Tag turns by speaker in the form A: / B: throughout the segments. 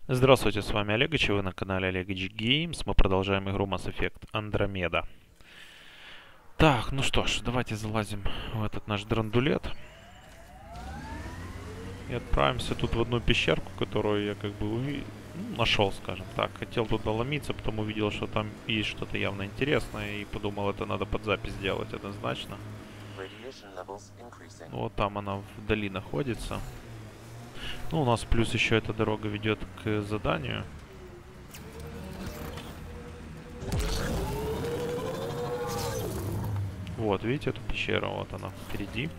A: Здравствуйте, с вами Олегович, и вы на канале Олегович Games. Мы продолжаем игру Mass Effect Andromeda. Так, ну что ж, давайте залазим в этот наш драндулет. И отправимся тут в одну пещерку, которую я как бы нашел, скажем так. Хотел туда ломиться, потом увидел, что там есть что-то явно интересное, и подумал, это надо под запись сделать однозначно. Ну, вот там она вдали находится. Ну, у нас плюс еще эта дорога ведет к заданию. Вот, видите эту пещеру? Вот она впереди.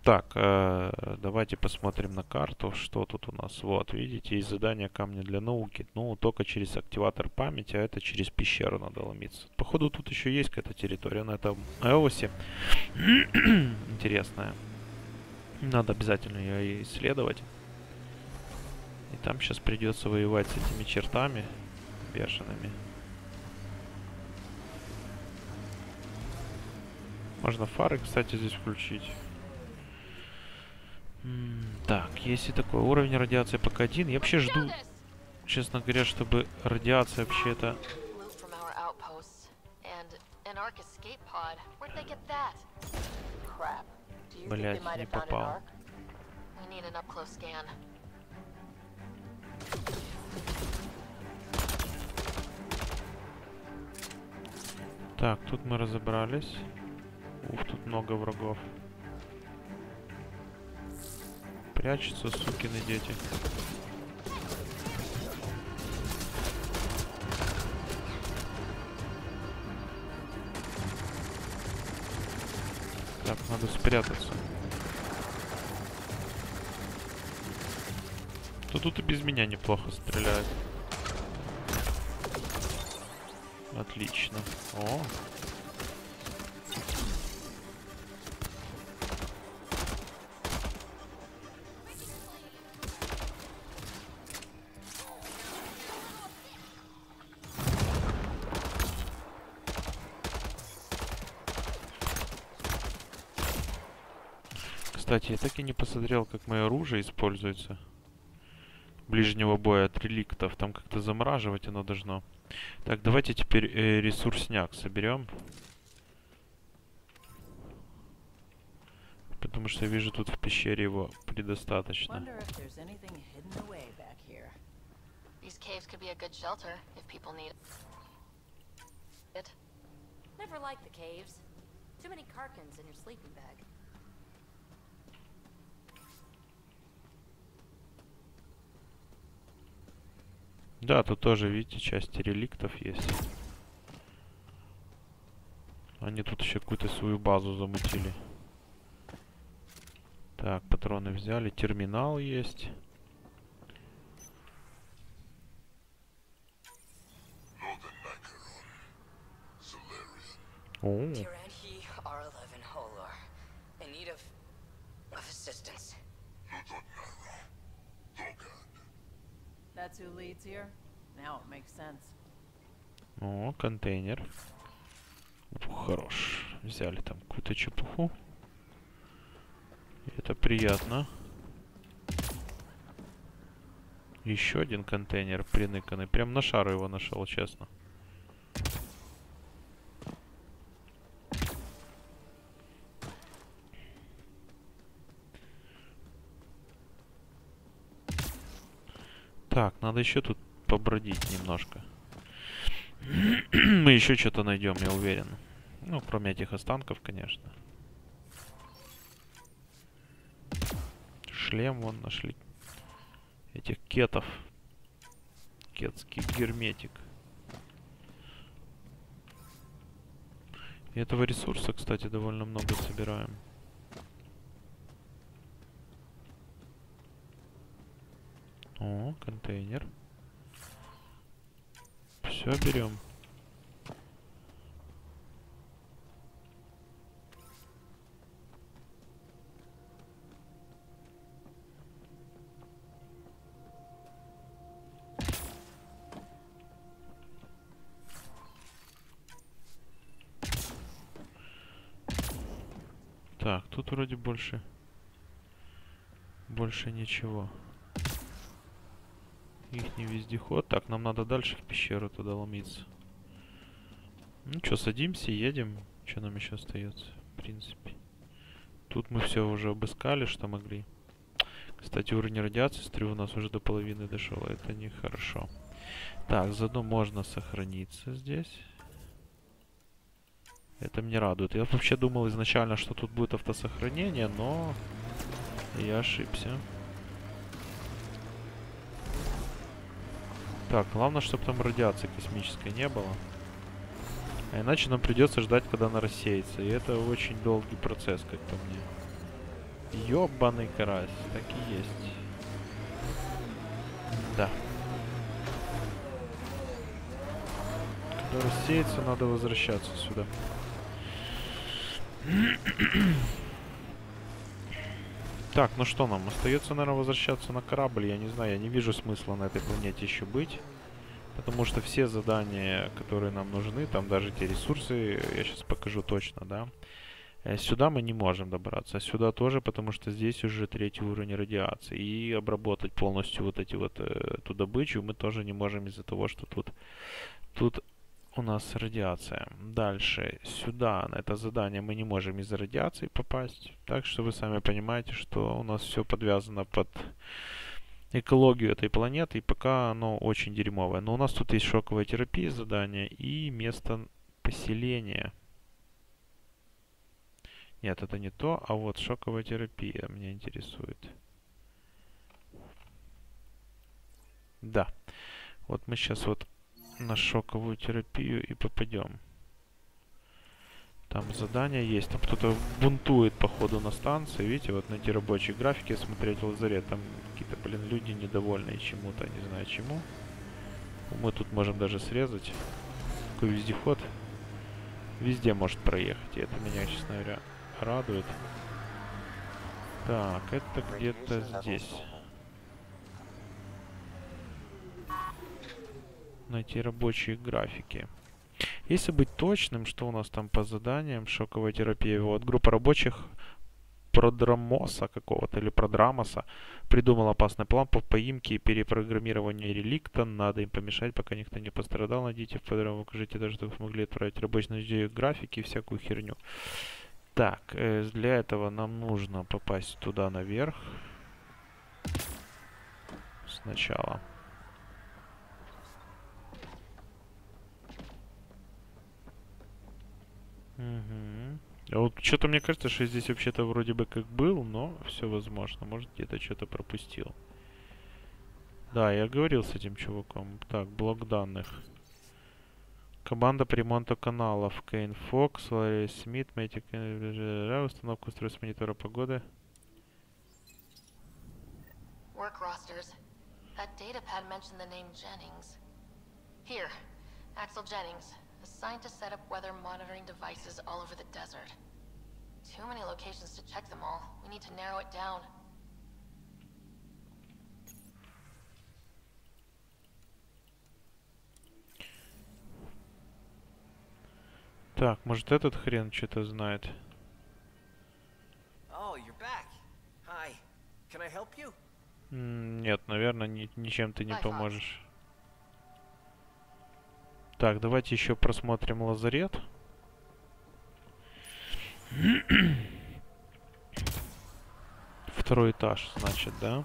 A: Так, давайте посмотрим на карту, что тут у нас. Вот, видите, есть задание камня для науки. Ну, только через активатор памяти, а это через пещеру надо ломиться. Походу, тут еще есть какая-то территория на этом Эосе. Интересная. Надо обязательно ее исследовать. И там сейчас придется воевать с этими чертами бешеными. Можно фары, кстати, здесь включить. Так, есть и такой уровень радиации пока один. Я вообще жду, честно говоря, чтобы радиация вообще-то... Блять, не попал. Так, тут мы разобрались. Ух, тут много врагов. Прячутся, сукины дети. Так, надо спрятаться. То тут и без меня неплохо стреляет. Отлично. О! Кстати, я так и не посмотрел, как мое оружие используется. Ближнего боя от реликтов. Там как-то замораживать оно должно. Так, давайте теперь ресурсняк соберем. Потому что я вижу, тут в пещере его предостаточно. Да, тут тоже, видите, части реликтов есть. Они тут еще какую-то свою базу замутили. Так, патроны взяли. Терминал есть. О. О, контейнер. Ух, хорош. Взяли там какую-то чепуху. Это приятно. Еще один контейнер приныканный. Прям на шару его нашел, честно. Так, надо еще тут побродить немножко. Мы еще что-то найдем, я уверен. Ну, кроме этих останков, конечно. Шлем вон нашли. Этих кетов. Кетский герметик. И этого ресурса, кстати, довольно много собираем. О, контейнер. Все берем. Так, тут вроде больше Больше ничего. Ихний вездеход. Так, нам надо дальше в пещеру туда ломиться. Ну что, садимся, едем. Что нам еще остается, в принципе. Тут мы все уже обыскали, что могли. Кстати, уровень радиации, смотрю, у нас уже до половины дошел. Это нехорошо. Так, заодно можно сохраниться здесь. Это меня радует. Я вообще думал изначально, что тут будет автосохранение, но я ошибся. Так, главное, чтобы там радиации космической не было. А иначе нам придется ждать, когда она рассеется. И это очень долгий процесс, как по мне. Ёбаный карась. Так и есть. Да. Когда рассеется, надо возвращаться сюда. Так, ну что нам? Остается, наверное, возвращаться на корабль. Я не знаю, я не вижу смысла на этой планете еще быть. Потому что все задания, которые нам нужны, там даже те ресурсы, я сейчас покажу точно, да. Сюда мы не можем добраться, а сюда тоже, потому что здесь уже 3-й уровень радиации. И обработать полностью вот эти вот, эту добычу мы тоже не можем из-за того, что тут у нас радиация. Дальше, сюда, на это задание мы не можем из-за радиации попасть. Так что вы сами понимаете, что у нас все подвязано под экологию этой планеты, и пока оно очень дерьмовое. Но у нас тут есть шоковая терапия задание и место поселения. Нет, это не то, а вот шоковая терапия меня интересует. Да. Вот мы сейчас вот на шоковую терапию и попадем. Там задания есть. Там кто-то бунтует, походу, на станции. Видите, вот на эти рабочие графики смотреть в лазарет. Там какие-то, блин, люди недовольные чему-то, не знаю чему. Мы тут можем даже срезать. Такой вездеход. Везде может проехать. И это меня, честно говоря, радует. Так, это где-то здесь. Найти рабочие графики. Если быть точным, что у нас там по заданиям, шоковая терапия, вот группа рабочих Продрамоса какого-то или Продрамоса придумал опасный план по поимке и перепрограммированию реликта. Надо им помешать, пока никто не пострадал. Найдите в программу, укажите даже, чтобы смогли отправить рабочие графики и всякую херню. Так, для этого нам нужно попасть туда наверх. Сначала. Угу. А вот что-то мне кажется, что здесь вообще-то вроде бы как был, но все возможно. Может, где-то что-то пропустил. Да, я говорил с этим чуваком. Так, блок данных. Команда по ремонту каналов. Кейн Фокс, Ларри Смит, Мэтик, установка устройств монитора погоды.
B: Work rosters. That datapad mentioned the name Jennings. Here, Axel Jennings, assigned to set up weather monitoring devices all over the desert. Too many locations to check them all. We need to narrow it down.
A: Так, может этот хрен что-то знает.
C: Oh, you're back. Hi. Can I help you?
A: Нет, наверное, ничем ты не поможешь. Так, давайте еще просмотрим лазарет. Второй этаж, значит, да?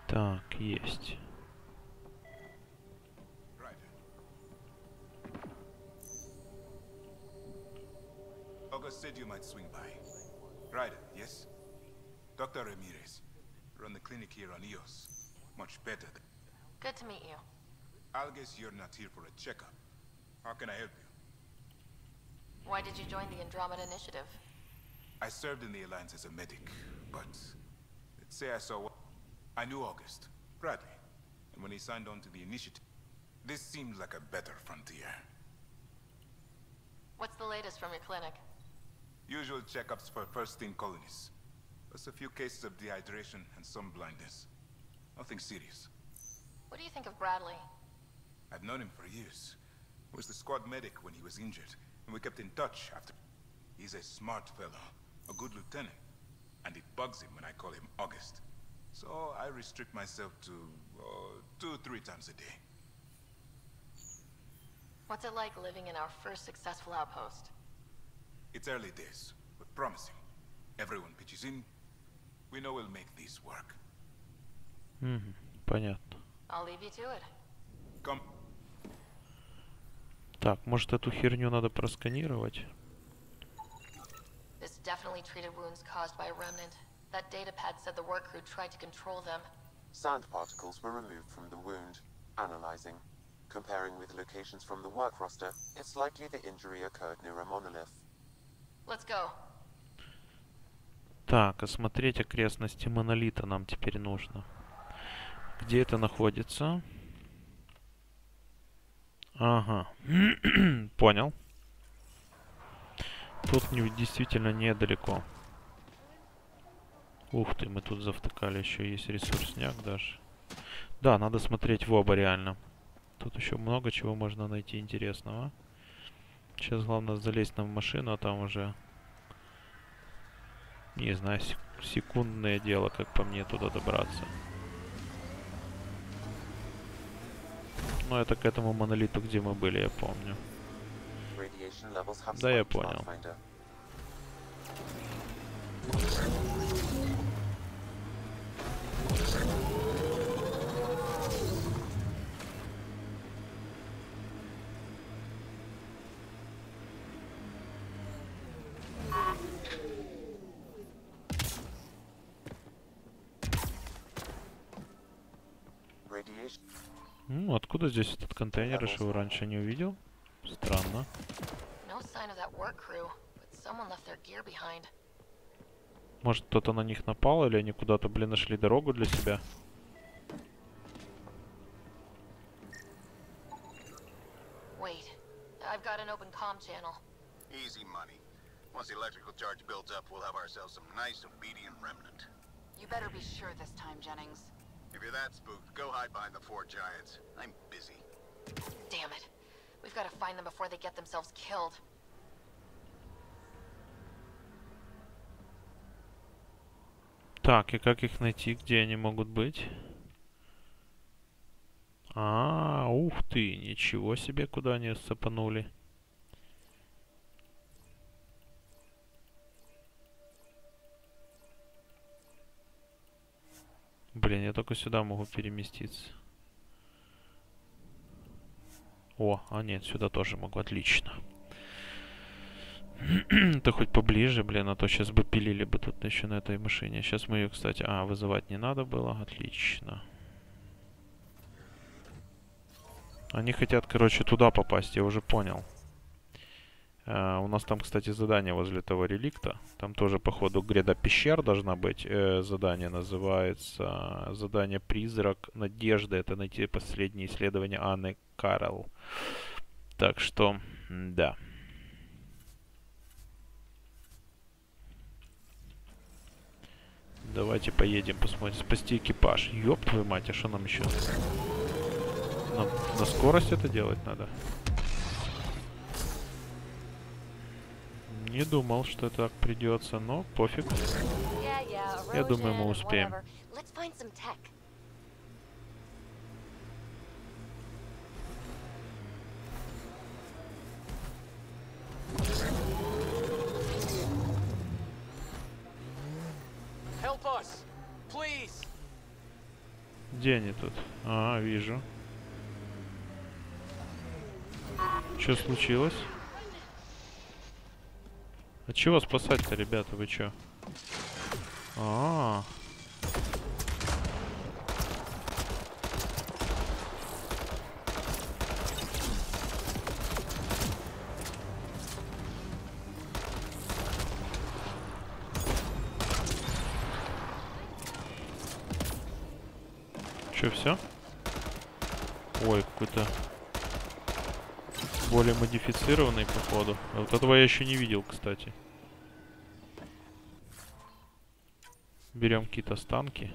A: Так, есть.
D: August said you might swing by. Ryder, yes? Dr. Ramirez. Run the clinic here on EOS. Much better.
B: Good to meet you.
D: I'll guess you're not here for a checkup. How can I help you?
B: Why did you join the Andromeda Initiative?
D: I served in the Alliance as a medic, but let's say I knew August, Bradley, and when he signed on to the initiative, this seemed like a better frontier.
B: What's the latest from your clinic?
D: Usual checkups for first-team colonists, plus a few cases of dehydration and some blindness. Nothing serious.
B: What do you think of Bradley?
D: I've known him for years. He was the squad medic when he was injured, and we kept in touch after. He's a smart fellow, a good lieutenant, and it bugs him when I call him August. So I restrict myself to 2-3 times a day.
B: What's it like living in our first successful outpost?
D: It's early days, but promising. Everyone pitches in. We know we'll make this work.
A: Понятно.
B: I'll leave you to it.
D: Come.
A: Так, может эту херню надо просканировать?
B: This definitely treated wounds caused by a remnant. That datapad said the work crew tried to control them.
E: Sand particles were removed from the wound. Analyzing. Comparing with locations from the work roster, it's likely the injury occurred near a monolith.
B: Let's go.
A: Так, осмотреть окрестности монолита нам теперь нужно. Где это находится? Ага. Понял. Тут действительно недалеко. Ух ты, мы тут завтыкали. Еще есть ресурсняк даже. Да, надо смотреть в оба реально. Тут еще много чего можно найти интересного. Сейчас главное залезть нам в машину, а там уже... Не знаю, секундное дело, как по мне, туда добраться. Но это к этому монолиту, где мы были, я помню. Да, я понял. Откуда здесь этот контейнер? Я его раньше не увидел. Странно. Может, кто-то на них напал, или они куда-то, блин, нашли дорогу для себя?
F: Once the electrical charge builds up, we'll have ourselves some nice, obedient remnant.
G: You better be sure this time, Jennings.
F: If you're that spooked, go hide behind the 4 giants. I'm busy.
B: Damn it. We've got to find them before they get themselves killed.
A: Так, и как их найти? Где они могут быть? Ух ты, ничего себе, куда они сапанули. Блин, я только сюда могу переместиться. О, нет, сюда тоже могу, отлично. Это хоть поближе, блин, а то сейчас бы пилили бы тут еще на этой машине. Сейчас мы ее, кстати... вызывать не надо было, отлично. Они хотят, короче, туда попасть, я уже понял. У нас там, кстати, задание возле того реликта. Там тоже, походу, гряда пещер должна быть. Задание называется «Задание Призрак Надежды». Это найти последние исследования Анны Карл. Так что, да. Давайте поедем, посмотрим. Спасти экипаж. Ёб твою мать, а что нам еще? На скорость это делать надо? Не думал, что так придется, но пофиг. Я думаю, мы успеем. Где они тут? Вижу. Что случилось? А чего спасать-то, ребята, вы чё? Чё, всё? Ой, какой-то более модифицированный, походу. А вот этого я еще не видел, кстати. Берем какие-то останки.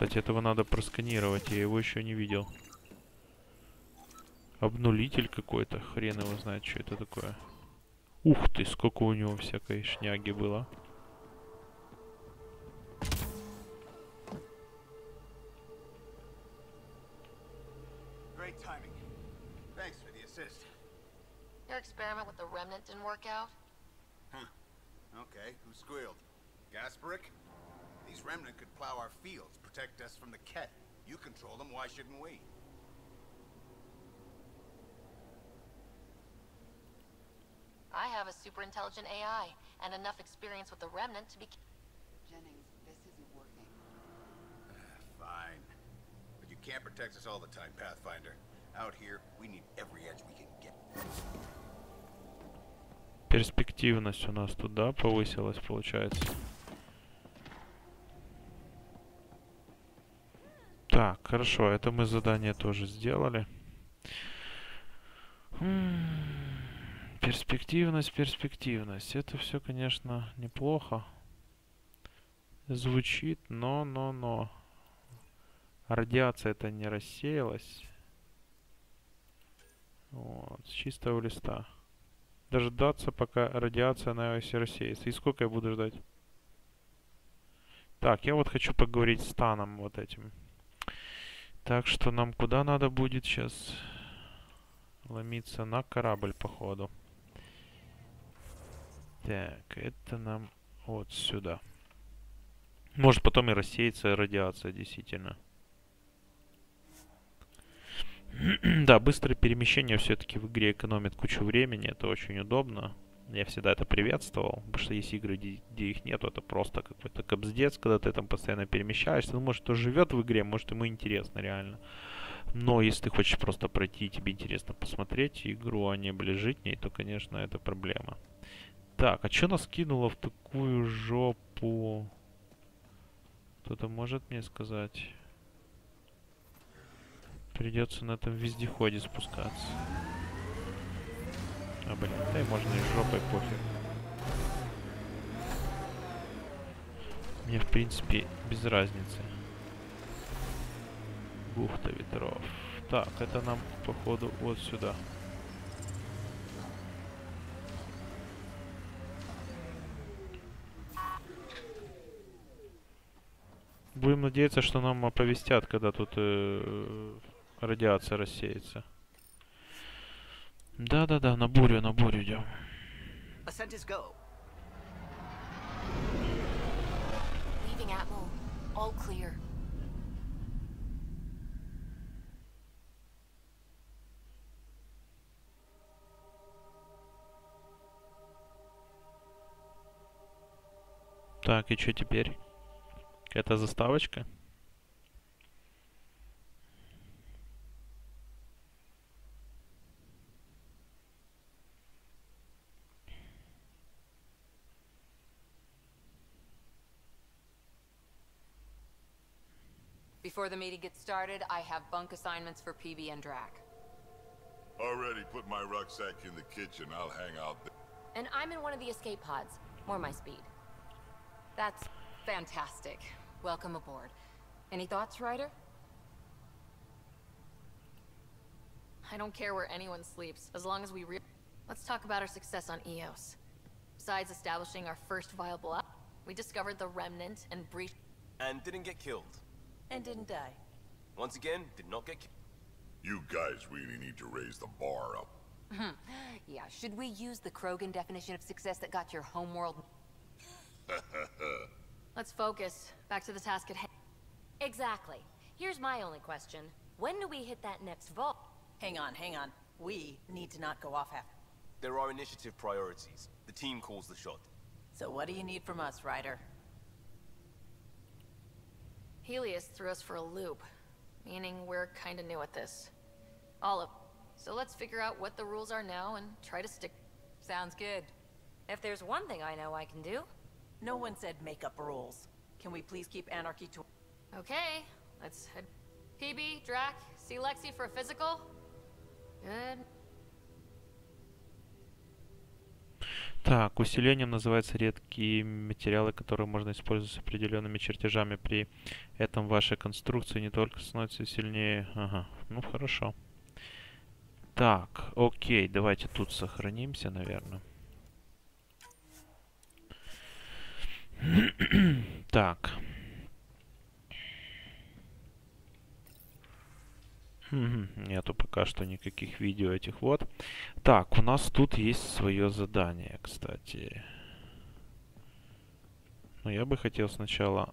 A: Кстати, этого надо просканировать, я его еще не видел. Обнулитель какой-то, хрен его знает, что это такое. Ух ты, сколько у него всякой шняги было.
F: Great timing. Thanks for the assist.
B: Your experiment with the remnant didn't work out?
F: Huh. Okay, who squealed? Gasparic? These remnant could plow our fields, protect us from the Ket. You control them, why shouldn't we?
B: I have a super intelligent AI and enough experience with the remnant to be...
G: Jennings, this isn't working.
F: Fine. But you can't protect us all the time, Pathfinder. Out here, we need every edge we can get.
A: Перспективность у нас тут, да, повысилась, получается. Так, хорошо, это мы задание тоже сделали. Перспективность, перспективность. Это все, конечно, неплохо. Звучит, но. Радиация-то не рассеялась. Вот, с чистого листа. Дождаться, пока радиация на оси рассеется. И сколько я буду ждать? Так, я вот хочу поговорить с Таном вот этим. Так что нам куда надо будет сейчас ломиться? На корабль, походу. Так, это нам вот сюда. Может потом и рассеется радиация, действительно. Да, быстрое перемещение все-таки в игре экономит кучу времени. Это очень удобно. Я всегда это приветствовал. Потому что есть игры, где их нету. Это просто какой-то капздец, когда ты там постоянно перемещаешься. Ну, может, кто живет в игре, может, ему интересно реально. Но если ты хочешь просто пройти и тебе интересно посмотреть игру, а не ближить в ней, то, конечно, это проблема. Так, а что нас кинуло в такую жопу? Кто-то может мне сказать? Придется на этом вездеходе спускаться. А, блин, да и можно и жопой, пофиг. Мне, в принципе, без разницы. Бухта ветров. Так, это нам, походу, вот сюда. Будем надеяться, что нам оповестят, когда тут радиация рассеется. Да-да-да, на бурю идем.
C: Ascent is go.
B: Leaving Atmo. All clear.
A: Так, и что теперь? Какая-то заставочка?
G: Before the meeting gets started, I have bunk assignments for PB and Drac.
H: Already put my rucksack in the kitchen. I'll hang out there.
I: And I'm in one of the escape pods. More my speed.
G: That's fantastic. Welcome aboard. Any thoughts, Ryder?
B: I don't care where anyone sleeps, as long as we Let's talk about our success on Eos. Besides establishing our first viable op, we discovered the remnant and breached...
J: And didn't get killed.
I: And didn't die.
J: Once again, did not get killed.
H: You guys really need to raise the bar up.
G: Yeah, should we use the Krogan definition of success that got your homeworld?
B: Let's focus. Back to the task at hand.
I: Exactly. Here's my only question. When do we hit that next vault?
K: Hang on. We need to not go off after.
J: There are initiative priorities. The team calls the shot.
K: So what do you need from us, Ryder?
B: Helios threw us for a loop, meaning we're kinda new at this. All of... So let's figure out what the rules are now and try to stick...
G: Sounds good.
I: If there's one thing I know I can do...
K: No one said make up rules. Can we please keep anarchy to...
B: Okay, let's head... PB, Drac, see Lexi for a physical? Good.
A: Так, усилением называются редкие материалы, которые можно использовать с определенными чертежами. При этом ваши конструкции не только становятся сильнее. Ага, ну хорошо. Так, окей, давайте тут сохранимся, наверное. Так. Нету пока что никаких видео этих вот. Так, у нас тут есть свое задание, кстати. Но я бы хотел сначала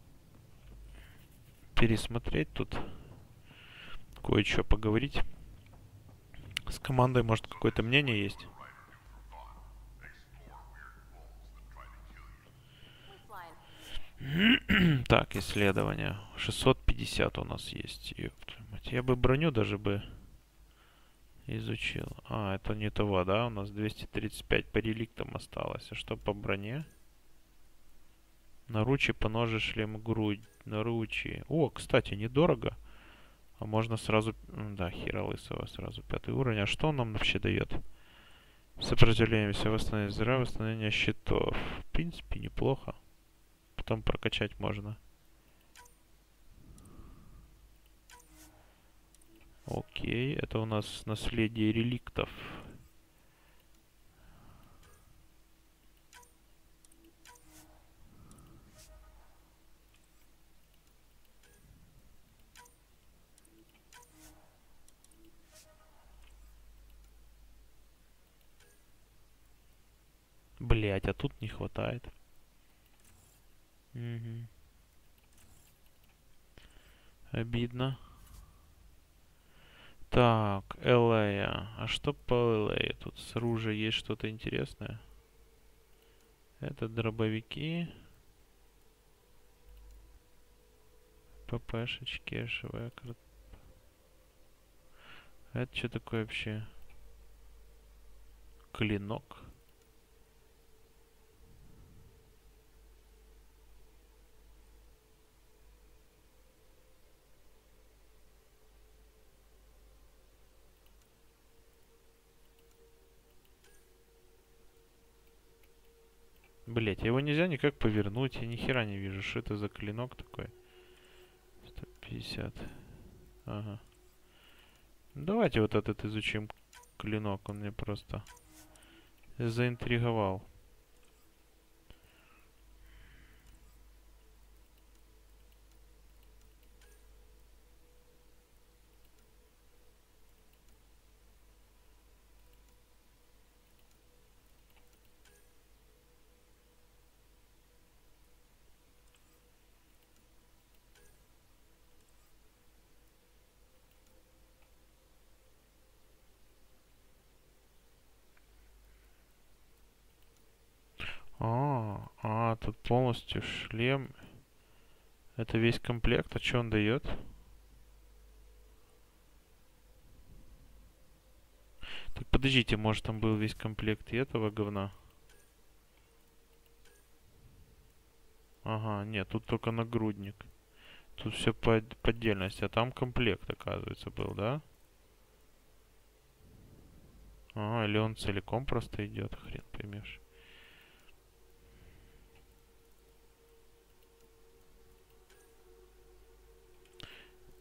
A: пересмотреть тут. Кое-что поговорить. С командой, может, какое-то мнение есть? Так, исследование. 650 у нас есть. Я бы броню даже бы изучил. А, это не того, да? У нас 235 по реликтам осталось. А что по броне? Наручи, поножи, шлем, грудь. Наручи. О, кстати, недорого. А можно сразу... Да, хера лысого, сразу 5 уровень. А что он нам вообще дает? Сопротивление, восстановление здоровья, восстановление щитов. В принципе, неплохо. Потом прокачать можно. Окей, это у нас наследие реликтов. Блять, а тут не хватает. Угу. Обидно. Так, LA. А что по LA? Тут с оружия есть что-то интересное? Это дробовики. ППшечки, живая карта. Это что такое вообще? Клинок. Блять, его нельзя никак повернуть. Я ни хера не вижу, что это за клинок такой. 150. Ага. Давайте вот этот изучим клинок. Он мне просто заинтриговал. Тут полностью шлем. Это весь комплект. А что он дает? Так подождите, может там был весь комплект и этого говна? Ага, нет, тут только нагрудник. Тут все по отдельности, а там комплект, оказывается, был, да? Ага, или он целиком просто идет, хрен поймешь.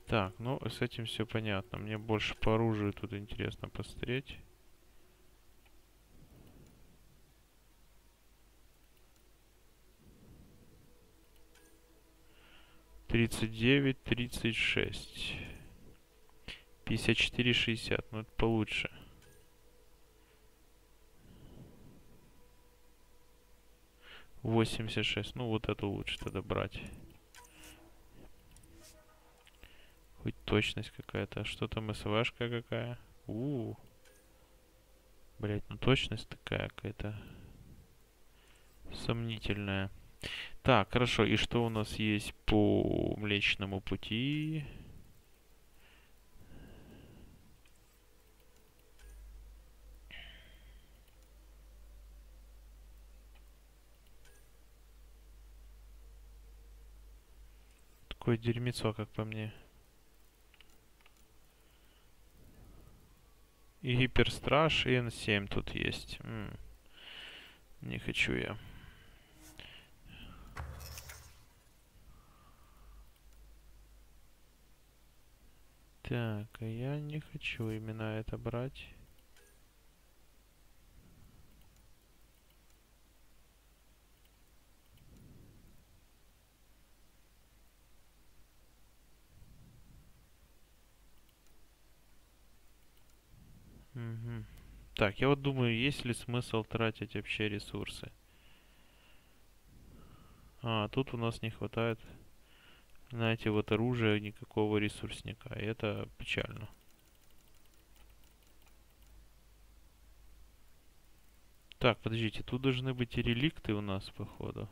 A: Так, ну с этим все понятно. Мне больше по оружию тут интересно посмотреть. $39, 36. 54, 60. Ну это получше. $86. Ну вот эту лучше тогда брать. Хоть точность какая-то. А что там, СВшка какая? Блять, ну точность такая какая-то сомнительная. Так, хорошо. И что у нас есть по Млечному Пути? Такое дерьмецо, как по мне. И Гиперстраж, и N7 тут есть. Не хочу я. Так, а я не хочу именно это брать. Угу. Так, я вот думаю, есть ли смысл тратить вообще ресурсы? А, тут у нас не хватает, знаете, вот оружия никакого ресурсника. И это печально. Так, подождите, тут должны быть и реликты у нас, походу.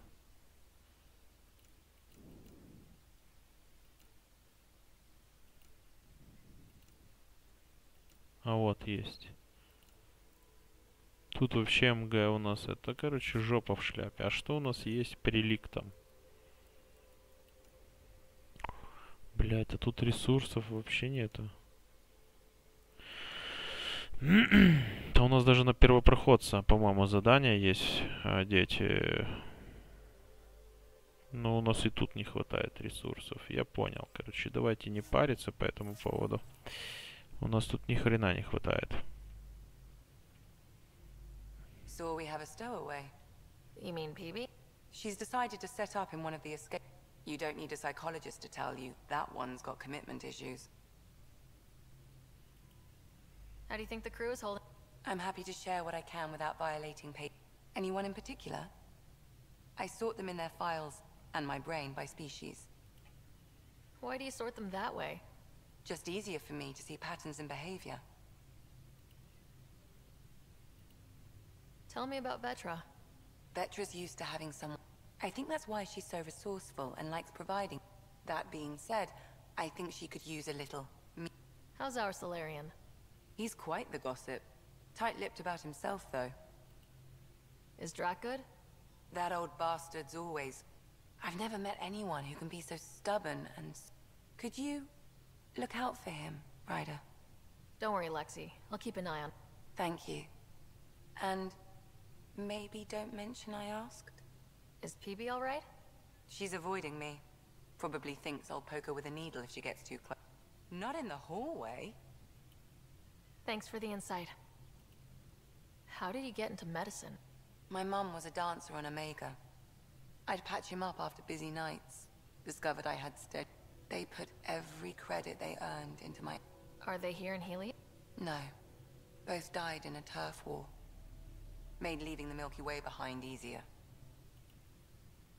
A: А вот есть. Тут вообще МГ у нас это, короче, жопа в шляпе. А что у нас есть по реликтам? Блять, а тут ресурсов вообще нету. Да у нас даже на первопроходца, по-моему, задание есть одеть. Но у нас и тут не хватает ресурсов. Я понял. Короче, давайте не париться по этому поводу. У нас тут ни хрена не хватает.
K: So we have a stowaway.
B: You mean PB?
K: She's decided to set up in one of the escape. You don't need a psychologist to tell you that one's got commitment issues.
B: How do you think the crew is holding?
K: I'm happy to share what I can without violating pay. Anyone in particular? I sort them in their files and my brain by species.
B: Why do you sort them that way?
K: Just easier for me to see patterns in behavior.
B: Tell me about Vetra.
K: Vetra's used to having someone. I think that's why she's so resourceful and likes providing. That being said, I think she could use a little me.
B: How's our Solarian?
K: He's quite the gossip. Tight-lipped about himself, though.
B: Is Drac good?
K: That old bastard's always... I've never met anyone who can be so stubborn and... Could you look out for him, Ryder?
B: Don't worry, Lexi. I'll keep an eye on...
K: Thank you. And maybe don't mention I asked?
B: Is PB alright?
K: She's avoiding me. Probably thinks I'll poke her with a needle if she gets too close. Not in the hallway.
B: Thanks for the insight. How did you get into medicine?
K: My mum was a dancer on Omega. I'd patch him up after busy nights. Discovered I had stead. They put every credit they earned into my...
B: Are they here in Helium?
K: No. Both died in a turf war. Made leaving the Milky Way behind easier.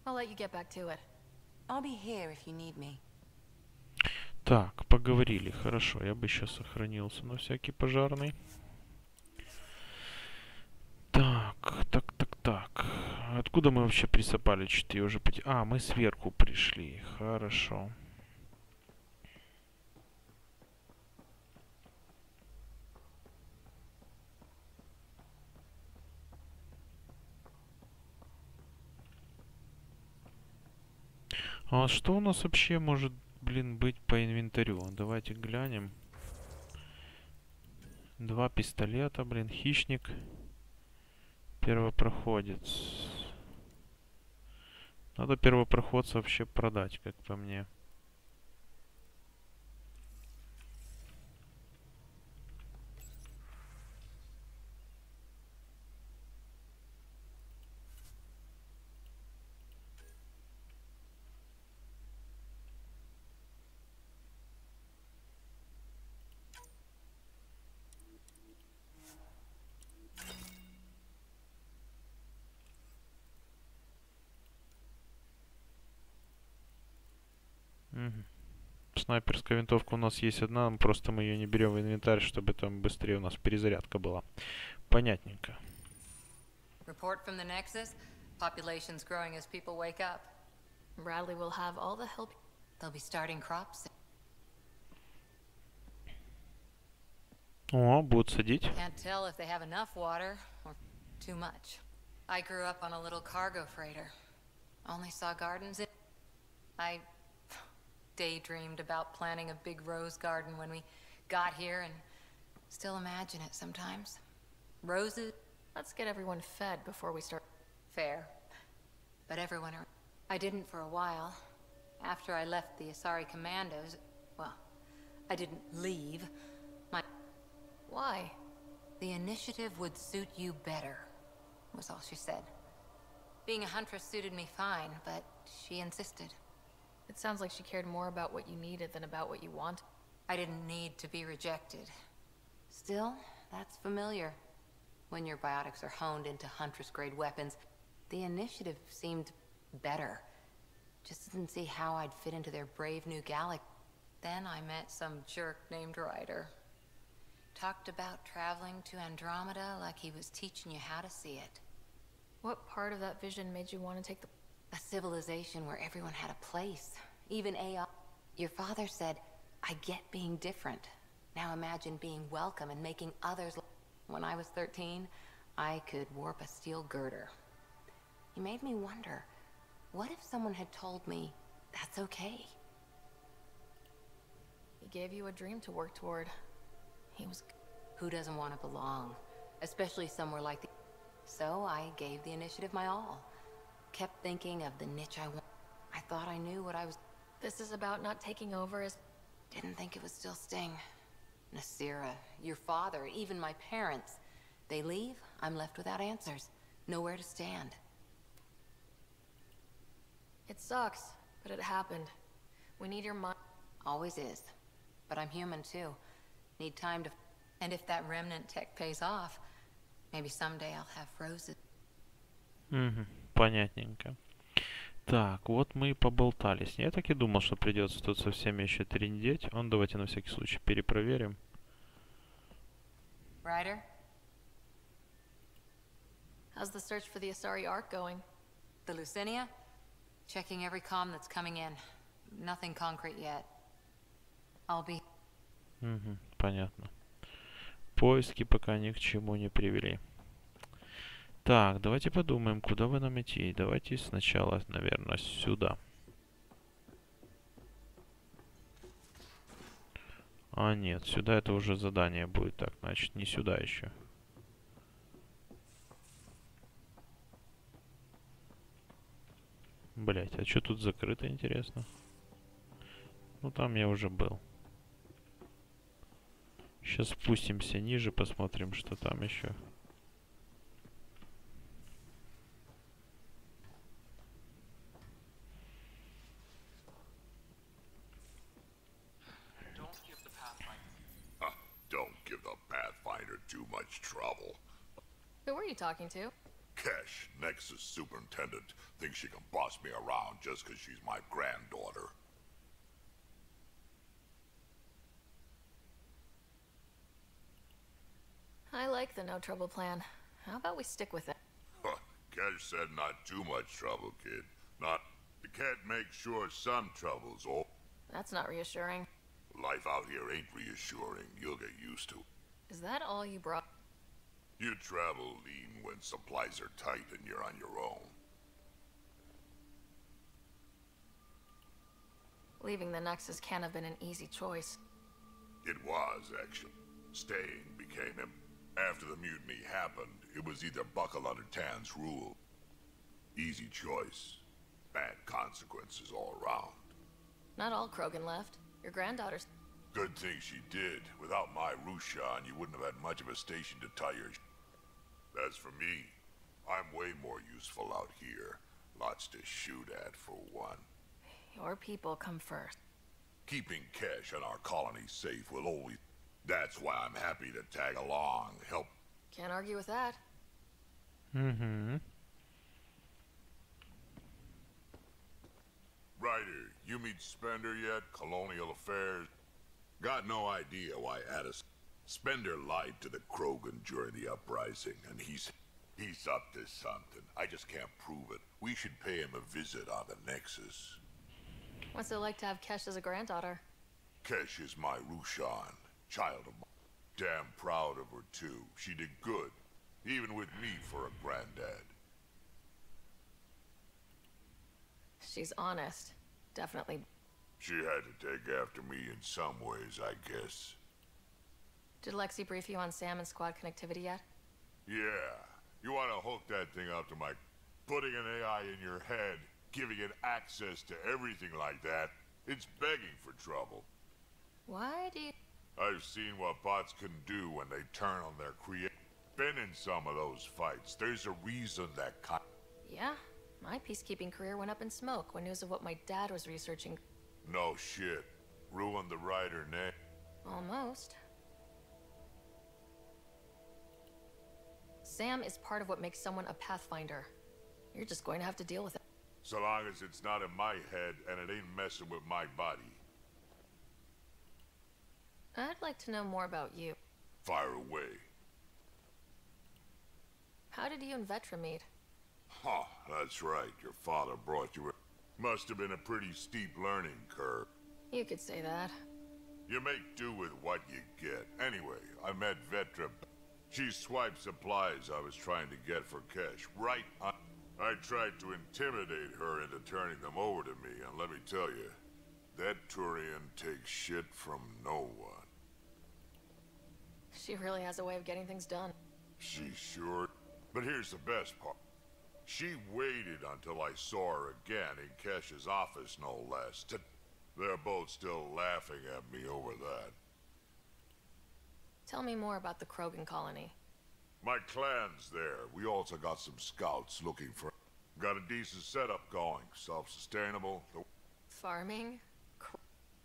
B: I'll let you get back to it.
K: I'll be here if you need me.
A: Так, поговорили. Хорошо, я бы сейчас сохранился на всякий пожарный. Так. Откуда мы вообще присыпали? Что-то я уже потерял. А, мы сверху пришли. Хорошо. А что у нас вообще может, блин, быть по инвентарю? Давайте глянем. 2 пистолета, блин, хищник. Первопроходец. Надо первопроходца вообще продать, как по мне. Снайперская винтовка у нас есть одна, просто мы ее не берем в инвентарь, чтобы там быстрее у нас перезарядка была. Понятненько.
L: Report from the Nexus. Population's growing as people wake up.
B: Bradley will have all the help.
L: They'll be starting crops.
A: О, будут садить.
L: Can't tell if they have enough water or too much. I grew up on a little cargo freighter. Only saw gardens in... I daydreamed about planting a big rose garden when we got here and still imagine it sometimes. Roses.
B: Let's get everyone fed before we start.
L: Fair. But everyone... I didn't for a while. After I left the Asari Commandos... Well, I didn't leave.
B: Why?
L: The initiative would suit you better, was all she said. Being a huntress suited me fine, but she insisted.
B: It sounds like she cared more about what you needed than about what you want.
L: I didn't need to be rejected. Still, that's familiar. When your biotics are honed into huntress-grade weapons, the initiative seemed better. Just didn't see how I'd fit into their brave new galaxy. Then I met some jerk named Ryder. Talked about traveling to Andromeda like he was teaching you how to see it.
B: What part of that vision made you want to take the...
L: A civilization where everyone had a place. Even AI. Your father said, I get being different. Now imagine being welcome and making others... When I was 13, I could warp a steel girder. He made me wonder, what if someone had told me, that's okay?
B: He gave you a dream to work toward. He was...
L: Who doesn't want to belong? Especially somewhere like the... So I gave the initiative my all. Kept thinking of the niche I want. I thought I knew what I was...
B: This is about not taking over as...
L: Didn't think it would still sting. Nasira, your father, even my parents. They leave, I'm left without answers. Nowhere to stand.
B: It sucks, but it happened. We need your mind.
L: Always is. But I'm human too. Need time to... And if that remnant tech pays off, maybe someday I'll have roses.
A: Понятненько. Так, вот мы и поболтали с ней. Я так и думал, что придется тут со всеми еще трындеть. Давайте на всякий случай перепроверим.
L: Ryder?
B: How's the search for the Asari Ark going?
L: The Lucinia? Checking every comm that's coming in. Nothing concrete yet. I'll be...
A: Понятно. Поиски пока ни к чему не привели. Так, давайте подумаем, куда бы нам идти. Давайте сначала, наверное, сюда. А, нет, сюда это уже задание будет. Так, значит, не сюда еще. Блять, а что тут закрыто, интересно? Ну, там я уже был. Сейчас спустимся ниже, посмотрим, что там еще.
H: Don't give the Pathfinder too much trouble.
B: Who were you talking to?
H: Kesh, Nexus Superintendent, thinks she can boss me around just because she's my granddaughter.
B: I like the no trouble plan. How about we stick with it?
H: Kesh said not too much trouble, kid. Not... You can't make sure some trouble's all...
B: That's not reassuring.
H: Life out here ain't reassuring. You'll get used to.
B: Is that all you brought?
H: You travel lean when supplies are tight and you're on your own.
B: Leaving the Nexus can't have been an easy choice.
H: It was, actually. Staying became him. After the mutiny happened, it was either buckle under Tan's rule. Easy choice. Bad consequences all around.
B: Not all Krogan left. Your granddaughter's...
H: Good thing she did. Without my Rushan, you wouldn't have had much of a station to tie your... As for me, I'm way more useful out here. Lots to shoot at, for one.
B: Your people come first.
H: Keeping Kesh and our colony safe will always... That's why I'm happy to tag along, help...
B: Can't argue with that.
H: Ryder, you meet Spender yet? Colonial Affairs? Got no idea why Addis... Spender lied to the Krogan during the uprising, and he's up to something. I just can't prove it. We should pay him a visit on the Nexus.
B: What's it like to have Kesh as a granddaughter?
H: Kesh is my Rushan, child of mine. Damn proud of her, too. She did good, even with me for a granddad.
B: She's honest. Definitely.
H: She had to take after me in some ways, I guess.
B: Did Lexi brief you on Sam and squad connectivity yet?
H: Yeah. You want to hook that thing up to my... Putting an AI in your head, giving it access to everything like that, it's begging for trouble.
B: Why do you...
H: I've seen what bots can do when they turn on their Been in some of those fights. There's a reason that
B: Yeah, my peacekeeping career went up in smoke when news of what my dad was researching.
H: No shit. Ruined the writer name.
B: Almost. Sam is part of what makes someone a pathfinder. You're just going to have to deal with it.
H: So long as it's not in my head and it ain't messing with my body.
B: I'd like to know more about you.
H: Fire away.
B: How did you and Vetra meet?
H: Huh, that's right. Your father brought you. Must have been a pretty steep learning curve.
B: You could say that.
H: You make do with what you get. Anyway, I met Vetra. She swiped supplies I was trying to get for Kesh. Right on. I tried to intimidate her into turning them over to me, and let me tell you, that Turian takes shit from no one.
B: She really has a way of getting things done.
H: She sure. But here's the best part. She waited until I saw her again in Kesh's office, no less. They're both still laughing at me over that.
B: Tell me more about the Krogan colony.
H: My clan's there. We also got some scouts looking for... Got a decent setup going. Self-sustainable.
B: Farming?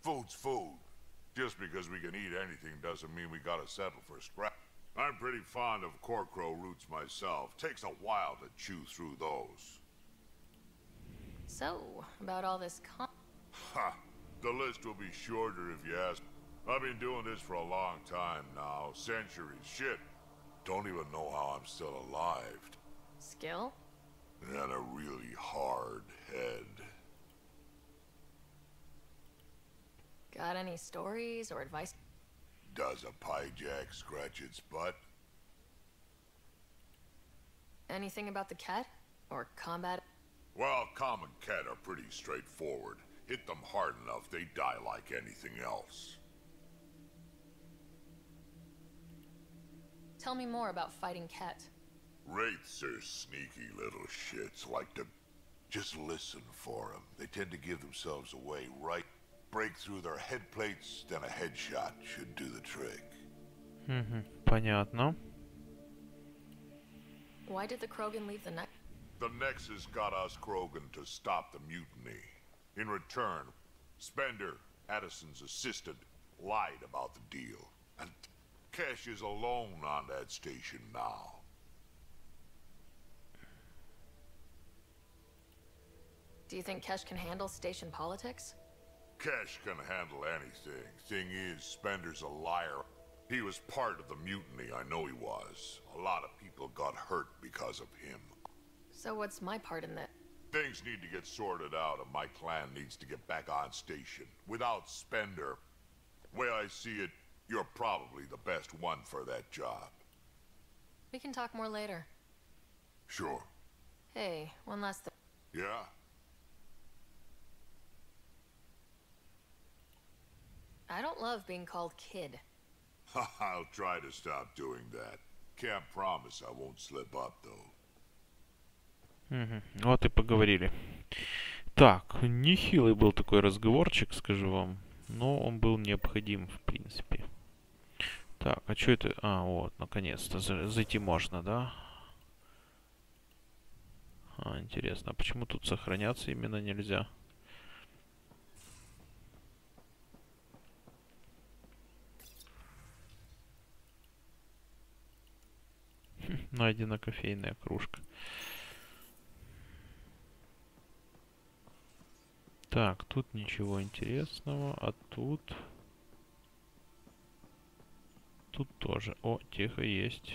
H: Food's food. Just because we can eat anything doesn't mean we gotta settle for scrap. I'm pretty fond of Corcrow roots myself. Takes a while to chew through those.
B: So, about all this
H: Ha! The list will be shorter if you ask. I've been doing this for a long time now. Centuries. Shit. Don't even know how I'm still alive.
B: Skill?
H: And a really hard head.
B: Got any stories or advice?
H: Does a piejack scratch its butt?
B: Anything about the cat? Or combat?
H: Well, common cat are pretty straightforward. Hit them hard enough, they die like anything else.
B: Tell me more about fighting Ket.
H: Wraiths are sneaky little shits, like to... Just listen for them. They tend to give themselves away right... Break through their head plates, then a headshot should do the trick.
A: Понятно.
B: Why did the Krogan leave the Nexus?
H: The Nexus got us Krogan to stop the mutiny. In return, Spender, Addison's assistant, lied about the deal. And Kesh is alone on that station now.
B: Do you think Kesh can handle station politics?
H: Kesh can handle anything. Thing is, Spender's a liar. He was part of the mutiny, I know he was. A lot of people got hurt because of him.
B: So what's my part in that?
H: Things need to get sorted out and my clan needs to get back on station. Without Spender, way I see it, you're probably the best one for that job.
B: We can talk more later.
H: Sure.
B: Hey, one last thing.
H: Yeah?
B: I don't love being called kid.
H: I'll try to stop doing that. Can't promise I won't slip up, though.
A: Вот и поговорили. Так, нехилый был такой разговорчик, скажу вам. Но он был необходим, в принципе. Так, а что это? А, вот, наконец-то зайти можно, да? А, интересно, а почему тут сохраняться именно нельзя? Найдена кофейная кружка. Так, тут ничего интересного, а тут... Тут тоже. О, тихо, есть.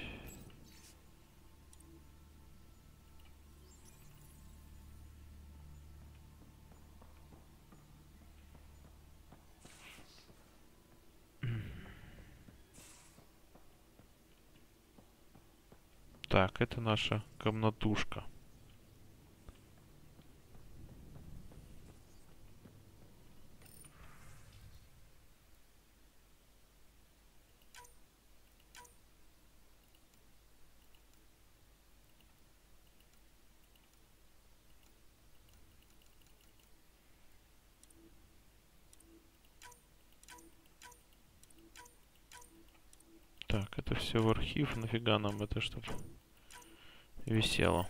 A: Так, это наша комнатушка. Так, это все в архив. Нафига нам это, чтобы висело?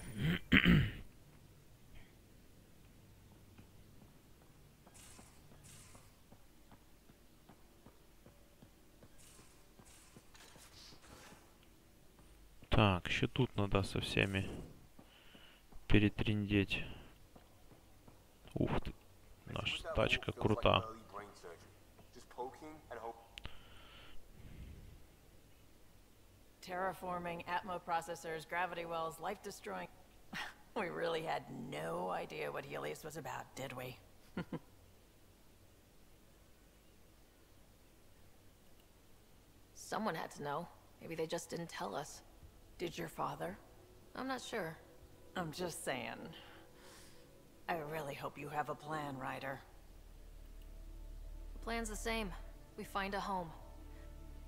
A: Так, еще тут надо со всеми перетрындеть. Ух ты, наша тачка крута.
M: Terraforming, Atmo processors, gravity wells, life destroying. We really had no idea what Helios was about, did we?
B: Someone had to know. Maybe they just didn't tell us.
M: Did your father?
B: I'm not sure.
M: I'm just saying. I really hope you have a plan, Ryder.
B: The plan's the same. We find a home.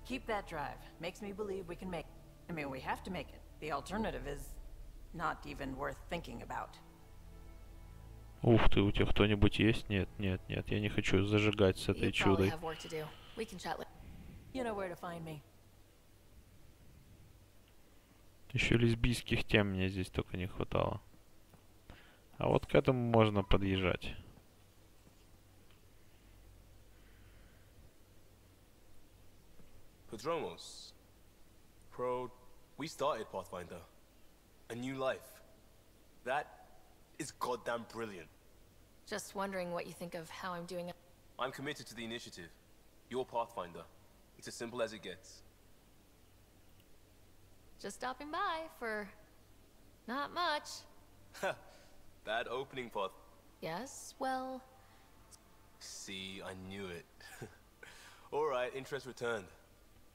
M: Keep that drive. Makes me believe we can make... I mean, we have to make it. The alternative is not even worth thinking about.
A: Ух ты, у тебя кто-нибудь есть? Нет, нет, нет, я не хочу зажигать с этой чудой.
M: You know where to find me.
A: Еще лесбийских тем мне здесь только не хватало. А вот к этому можно подъезжать.
J: Padromos. We started Pathfinder. A new life. That is goddamn brilliant.
B: Just wondering what you think of how I'm doing.
J: I'm committed to the initiative. You're Pathfinder. It's as simple as it gets.
B: Just stopping by for... not much.
J: That opening path.
B: Yes, well...
J: See, I knew it. Alright, interest returned.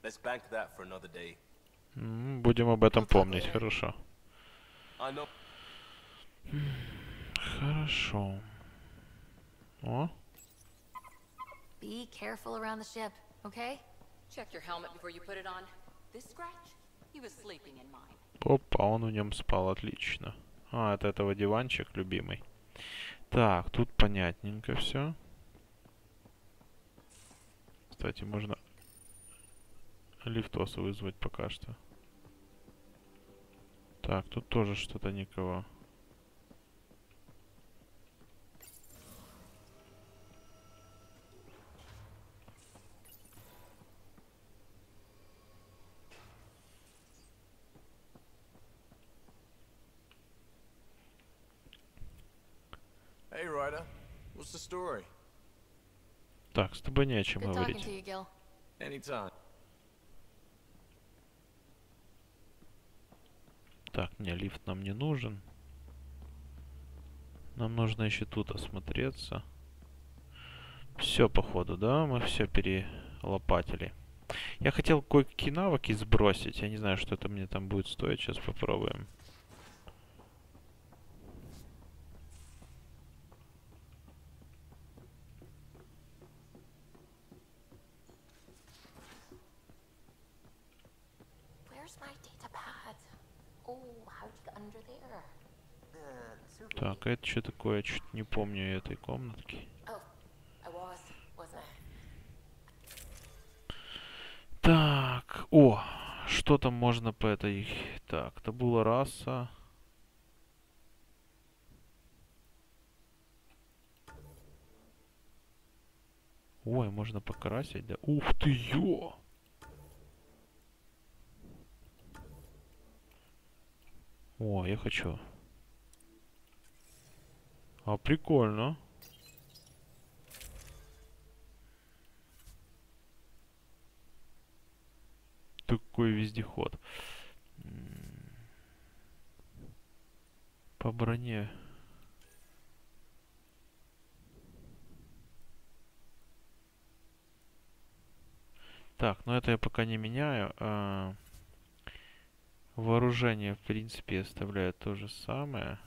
J: Let's bank that for another day.
A: Будем об этом помнить, хорошо. Хорошо. О.
B: Be careful around the ship, okay?
G: Check your helmet before you put it on. This scratch? He was sleeping in mine.
A: Опа, он в нем спал, отлично. А, это этого диванчик любимый. Так, тут понятненько все. Кстати, можно лифтос вызвать пока что. Так, тут тоже что-то никого.
N: Hey, Ryder. What's the story?
A: Так, с тобой не о чем говорить.
N: Anytime.
A: Так, мне лифт нам не нужен. Нам нужно еще тут осмотреться. Все, походу, да? Мы все перелопатили. Я хотел кое-какие навыки сбросить. Я не знаю, что это мне там будет стоить. Сейчас попробуем. Так, это что такое? Я чуть не помню этой комнатки. Так, о, что там можно по этой... Так, табула раса. Ой, можно покрасить, да? Ух ты, ё! О, я хочу. А, прикольно. Такой вездеход. По броне. Так, ну это я пока не меняю. Вооружение, в принципе, оставляю то же самое.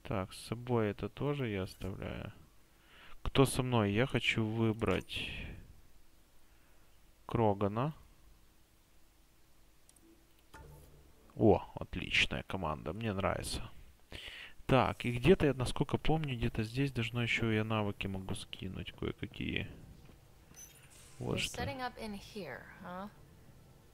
A: Так, с собой это тоже я оставляю. Кто со мной? Я хочу выбрать Крогана. О, отличная команда, мне нравится. Так, и где-то, я насколько помню, где-то здесь должно еще я навыки могу скинуть кое-какие. Вот
B: You're
A: что.
B: setting up in here, huh?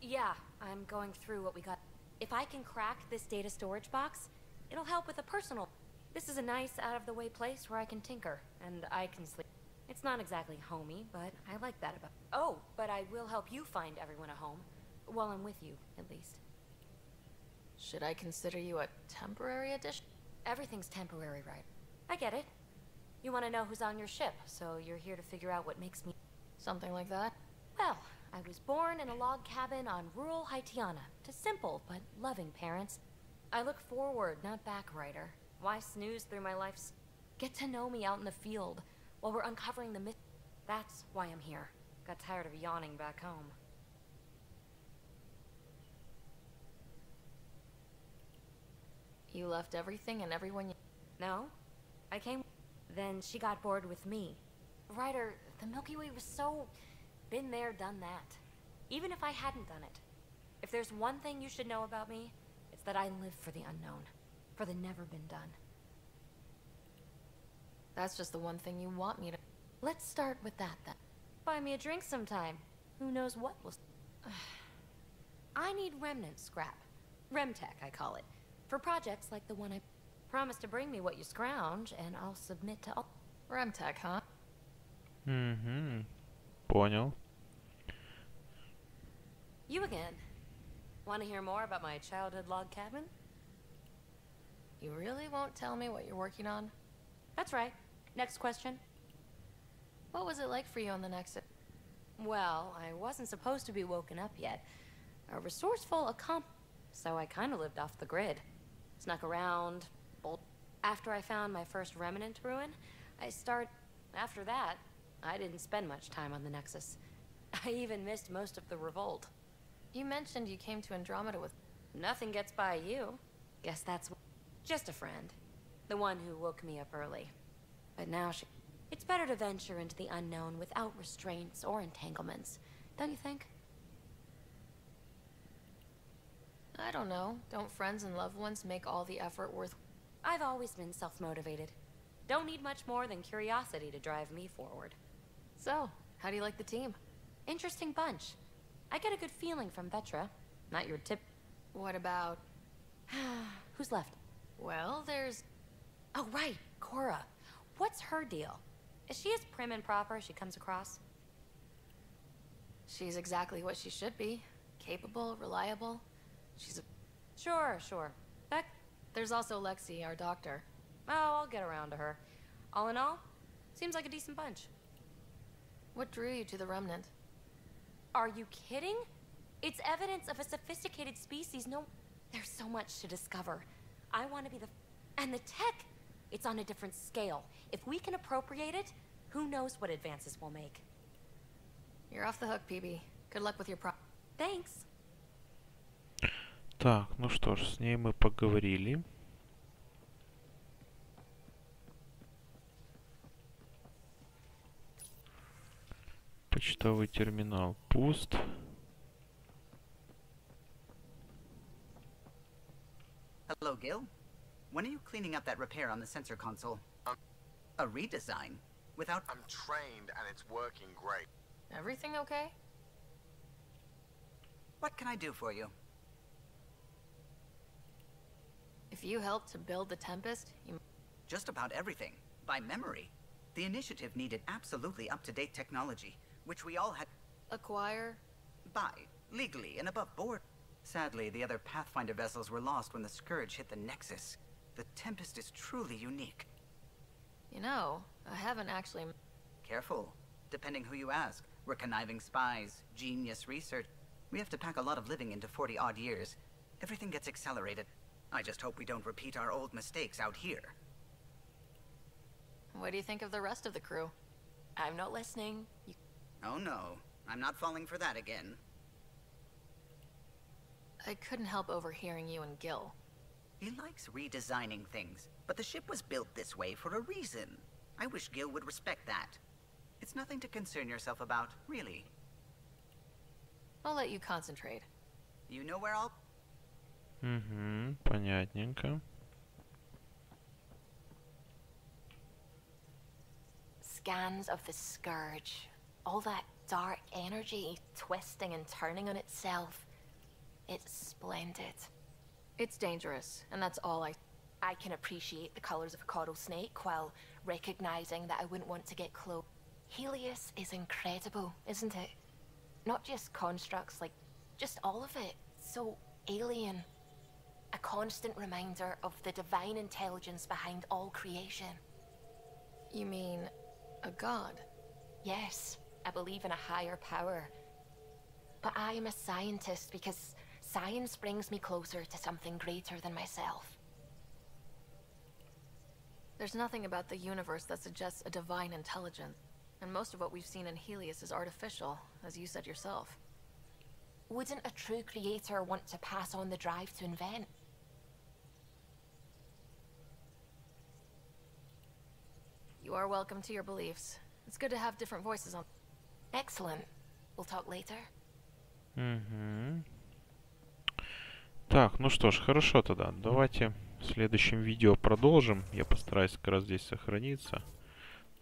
I: Yeah, I'm going through what we got. If I can crack this data storage box, it'll help with a personal... This is a nice, out-of-the-way place where I can tinker, and I can sleep. It's not exactly homey, but I like that about... Oh, but I will help you find everyone a home. While I'm with you, at least.
B: Should I consider you a temporary addition?
I: Everything's temporary, right? I get it. You want to know who's on your ship, so you're here to figure out what makes me...
B: Something like that?
I: Well, I was born in a log cabin on rural Haitiana to simple but loving parents. I look forward, not back, Ryder. Why snooze through my life's... Get to know me out in the field while we're uncovering the myth. That's why I'm here. Got tired of yawning back home.
B: You left everything and everyone you...
I: No, I came... Then she got bored with me. Ryder, the Milky Way was so... Been there, done that. Even if I hadn't done it. If there's one thing you should know about me, it's that I live for the unknown. For the never been done.
B: That's just the one thing you want me to...
I: Let's start with that, then. Buy me a drink sometime. Who knows what will... I need remnant scrap. Remtech, I call it. For projects like the one I... Promise to bring me what you scrounge, and I'll submit to all...
B: Remtech, huh?
A: Угу. Понял.
I: You again. Want to hear more about my childhood log cabin?
B: You really won't tell me what you're working on?
I: That's right. Next question.
B: What was it like for you on the next...
I: Well, I wasn't supposed to be woken up yet. A resourceful so I kind of lived off the grid. Snuck around. After I found my first remnant ruin, After that, I didn't spend much time on the Nexus. I even missed most of the revolt.
B: You mentioned you came to Andromeda with...
I: Nothing gets by you. Guess that's... Just a friend. The one who woke me up early. But now It's better to venture into the unknown without restraints or entanglements. Don't you think?
B: I don't know. Don't friends and loved ones make all the effort worth...
I: I've always been self-motivated. Don't need much more than curiosity to drive me forward.
B: So, how do you like the team?
I: Interesting bunch. I get a good feeling from Vetra. Not your tip...
B: What about...
I: Who's left?
B: Well, there's...
I: Oh, right. Cora. What's her deal? Is she as prim and proper as she comes across?
B: She's exactly what she should be. Capable, reliable. She's a...
I: Sure. Beck?
B: There's also Lexi, our doctor.
I: Oh, I'll get around to her. All in all, seems like a decent bunch.
B: What drew you to the Remnant?
I: Are you kidding? It's evidence of a sophisticated species. No, there's so much to discover. I want to be the... And the tech, it's on a different scale. If we can appropriate it, who knows what advances we'll make.
B: You're off the hook, PB. Good luck with your
I: Thanks.
A: Так, ну что ж, с ней мы поговорили. Почтовый терминал пуст.
O: Hello, Gil. When are you cleaning up that repair on the sensor console? A redesign? Without...
F: I'm trained and it's working great.
B: Everything okay?
O: What can I do for you?
B: If you helped to build the Tempest, you...
O: Just about everything. By memory. The initiative needed absolutely up-to-date technology, which we all had...
B: Acquire?
O: Buy. Legally and above board. Sadly, the other Pathfinder vessels were lost when the Scourge hit the Nexus. The Tempest is truly unique.
B: You know, I haven't actually...
O: Careful. Depending who you ask. We're conniving spies, genius research. We have to pack a lot of living into 40-odd years. Everything gets accelerated. I just hope we don't repeat our old mistakes out here.
B: What do you think of the rest of the crew?
I: I'm not listening.
O: Oh no, I'm not falling for that again.
B: I couldn't help overhearing you and Gil.
O: He likes redesigning things, but the ship was built this way for a reason. I wish Gil would respect that. It's nothing to concern yourself about, really.
B: I'll let you concentrate.
O: You know where I'll...
A: Угу, понятненько.
G: Scans of the Scourge. All that
B: dark energy twisting and turning on itself. It's splendid.
L: It's dangerous, and that's all
B: I can appreciate the colors of a coral snake while recognizing that I wouldn't want to get close. Helios is incredible, isn't it? Not just constructs, like, just all of it. So alien. A constant reminder of the divine intelligence behind all creation.
L: You mean a god?
B: Yes, I believe in a higher power. But I am a scientist because science brings me closer to something greater than myself.
L: There's nothing about the universe that suggests a divine intelligence. And most of what we've seen in Helios is artificial, as you said yourself.
B: Wouldn't a true creator want to pass on the drive to invent?
L: You are welcome to your beliefs. It's good to have different voices on.
B: Excellent. We'll talk later.
A: Угу. Так, ну что ж, хорошо тогда. Давайте в следующем видео продолжим. Я постараюсь как раз здесь сохраниться.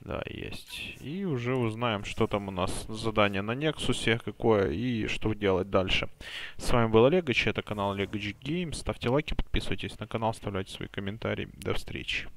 A: Да, есть. И уже узнаем, что там у нас задание на Нексусе, какое и что делать дальше. С вами был Олегович, это канал Олегович Гейм. Ставьте лайки, подписывайтесь на канал, оставляйте свои комментарии. До встречи.